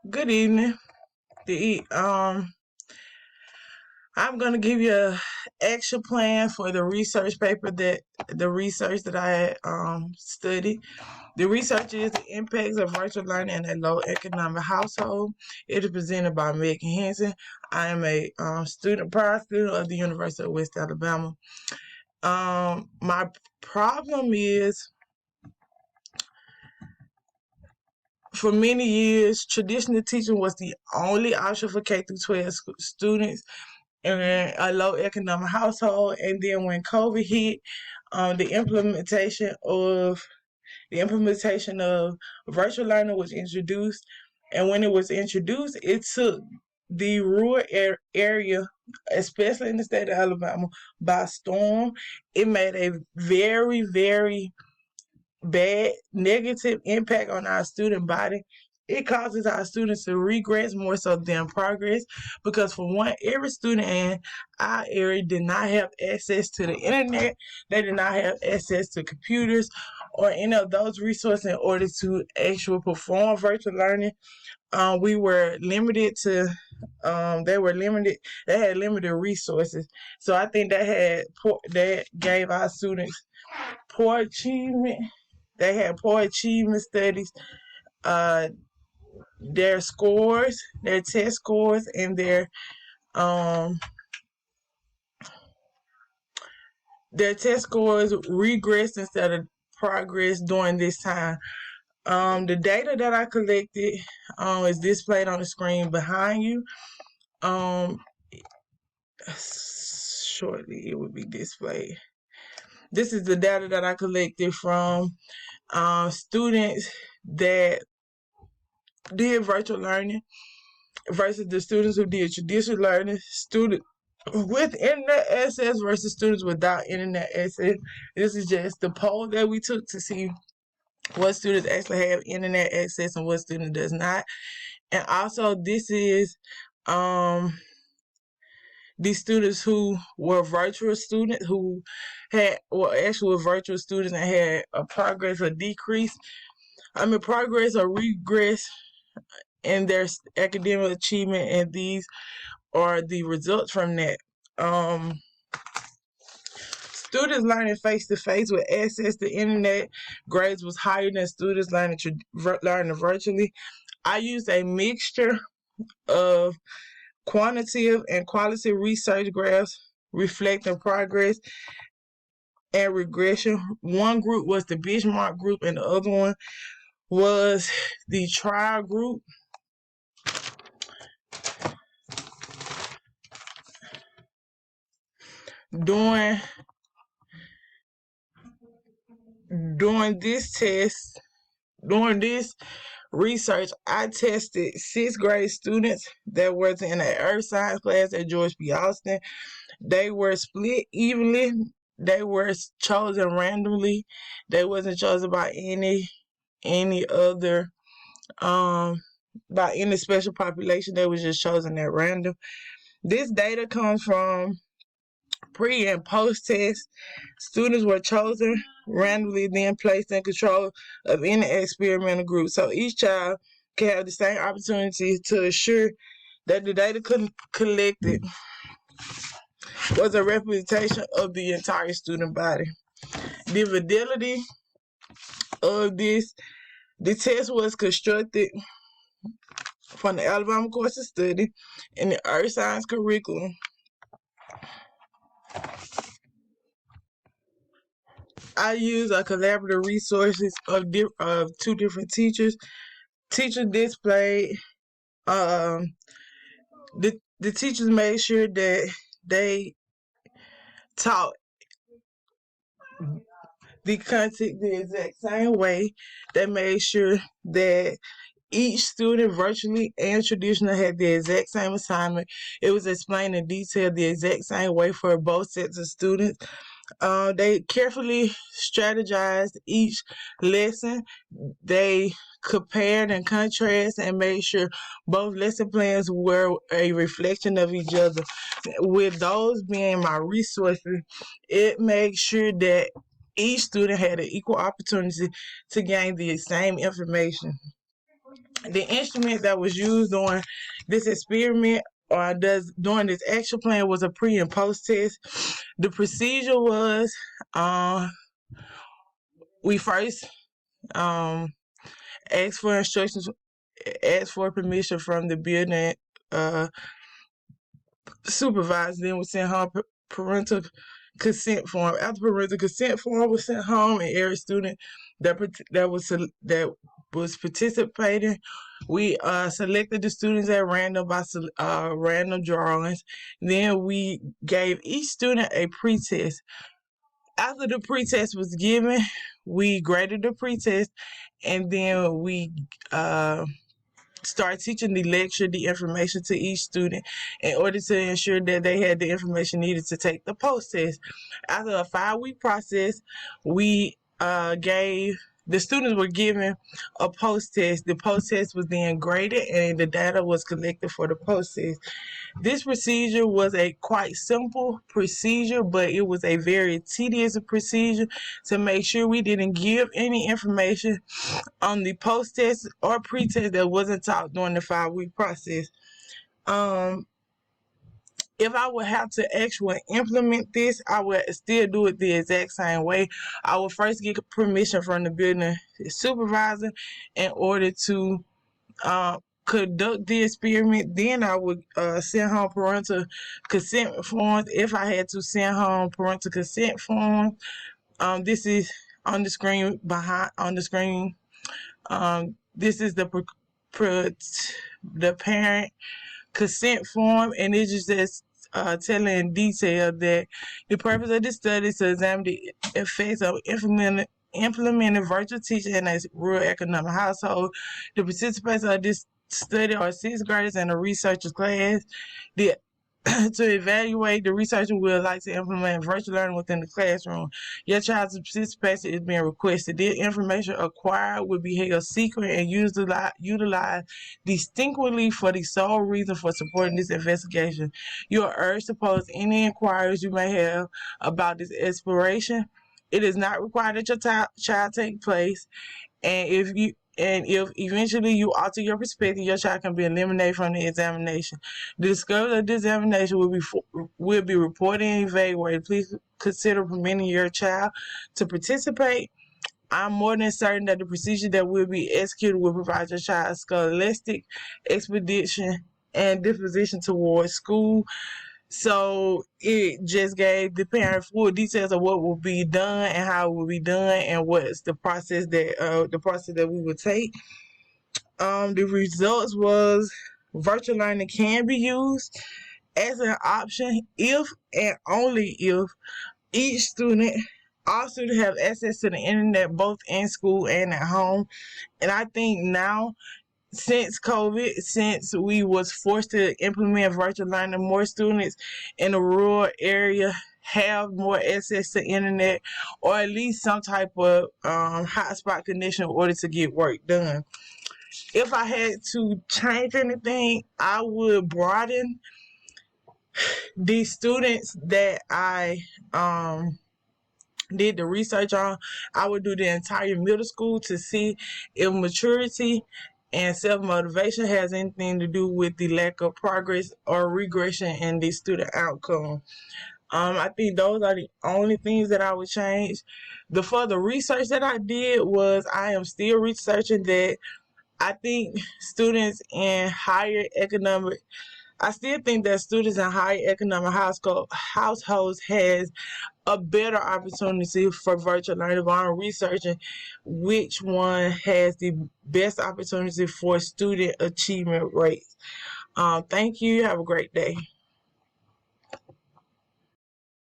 Good evening. I'm gonna give you a action plan for the research paper that I had studied. The research is the impacts of virtual learning in a low economic household. It is presented by Megan Henson. I am a prior student of the University of West Alabama. My problem is, for many years, traditional teaching was the only option for K through 12 students in a low economic household. And then when COVID hit, the implementation of virtual learning was introduced. And when it was introduced, it took the rural area, especially in the state of Alabama, by storm. It made a very, very bad negative impact on our student body. It causes our students to regress more so than progress, because for one, every student in our area did not have access to the internet. They did not have access to computers or any of those resources in order to actually perform virtual learning. We were limited to they had limited resources. So I think that gave our students poor achievement. They had poor achievement studies. Uh, their test scores, and um their test scores regressed instead of progress during this time. The data that I collected is displayed on the screen behind you. Shortly it will be displayed. This is the data that I collected from students that did virtual learning versus the students who did traditional learning, students with internet access versus students without internet access. This is just the poll that we took to see what students actually have internet access and what student does not. And also, this is the students who were virtual students who were actual virtual students and had a progress or decrease. Progress or regress in their academic achievement, and these are the results from that. Students learning face to face with access to internet grades was higher than students learning virtually. I used a mixture of quantitative and qualitative research graphs reflecting progress and regression. One group was the benchmark group, and the other one was the trial group. During this research, I tested sixth grade students that were in an earth science class at George P. Austin. They were split evenly. They were chosen randomly. They wasn't chosen by any other by any special population. They was just chosen at random. This data comes from pre and post test. Students were chosen randomly, then placed in control of any experimental group. So each child can have the same opportunity to assure that the data collected was a representation of the entire student body. The validity of the test was constructed from the Alabama Course of Study in the Earth Science curriculum. I use a collaborative resources of two different teachers. Teachers displayed the teachers made sure that they taught the content the exact same way. They made sure that each student, virtually and traditional, had the exact same assignment. It was explained in detail the exact same way for both sets of students. They carefully strategized each lesson. They compared and contrasted and made sure both lesson plans were a reflection of each other. With those being my resources, it made sure that each student had an equal opportunity to gain the same information. The instrument that was used during this experiment or during this action plan was a pre and post test. The procedure was we first asked for instructions, asked for permission from the building supervisor, then we sent home parental consent form. After parental consent form was sent home, and every student that was participating, we selected the students at random by random drawings. Then we gave each student a pretest. After the pretest was given, we graded the pretest, and then we start teaching the lecture, the information to each student in order to ensure that they had the information needed to take the post test. After a 5-week process, we the students were given a post test. The post test was then graded and the data was collected for the post test. This procedure was a quite simple procedure, but it was a very tedious procedure to make sure we didn't give any information on the post test or pre-test that wasn't taught during the 5-week process. If I would have to actually implement this, I would still do it the exact same way. I would first get permission from the building supervisor in order to conduct the experiment. Then I would send home parental consent forms if I had to send home parental consent forms. This is on the screen this is the parent consent form, and it just telling in detail that the purpose of the study is to examine the effects of implementing virtual teaching in a rural economic household. The participants of this study are 6th graders in a researcher's class. To evaluate, the researcher would like to implement virtual learning within the classroom. Your child's participation is being requested. The information acquired will be held secret and utilized distinctly for the sole reason for supporting this investigation. You are urged to pose any inquiries you may have about this exploration. It is not required that your child take place, and if eventually you alter your perspective, your child can be eliminated from the examination. The discovery of the examination will be reported and evaluated. Please consider permitting your child to participate. I'm more than certain that the procedure that will be executed will provide your child scholastic expedition and disposition towards school. So it just gave the parent full details of what will be done and how it will be done and what's the process that we would take. The results was virtual learning can be used as an option if and only if all students have access to the internet both in school and at home. And I think now, since COVID, since we was forced to implement virtual learning, more students in the rural area have more access to internet or at least some type of hotspot connection in order to get work done. If I had to change anything, I would broaden the students that I did the research on. I would do the entire middle school to see if maturity and self-motivation has anything to do with the lack of progress or regression in the student outcome. I think those are the only things that I would change. The further research that I did was I am still researching that. I think students in higher economic I still think that students in higher economic households has a better opportunity for virtual learning. But I'm researching which one has the best opportunity for student achievement rates. Thank you. Have a great day.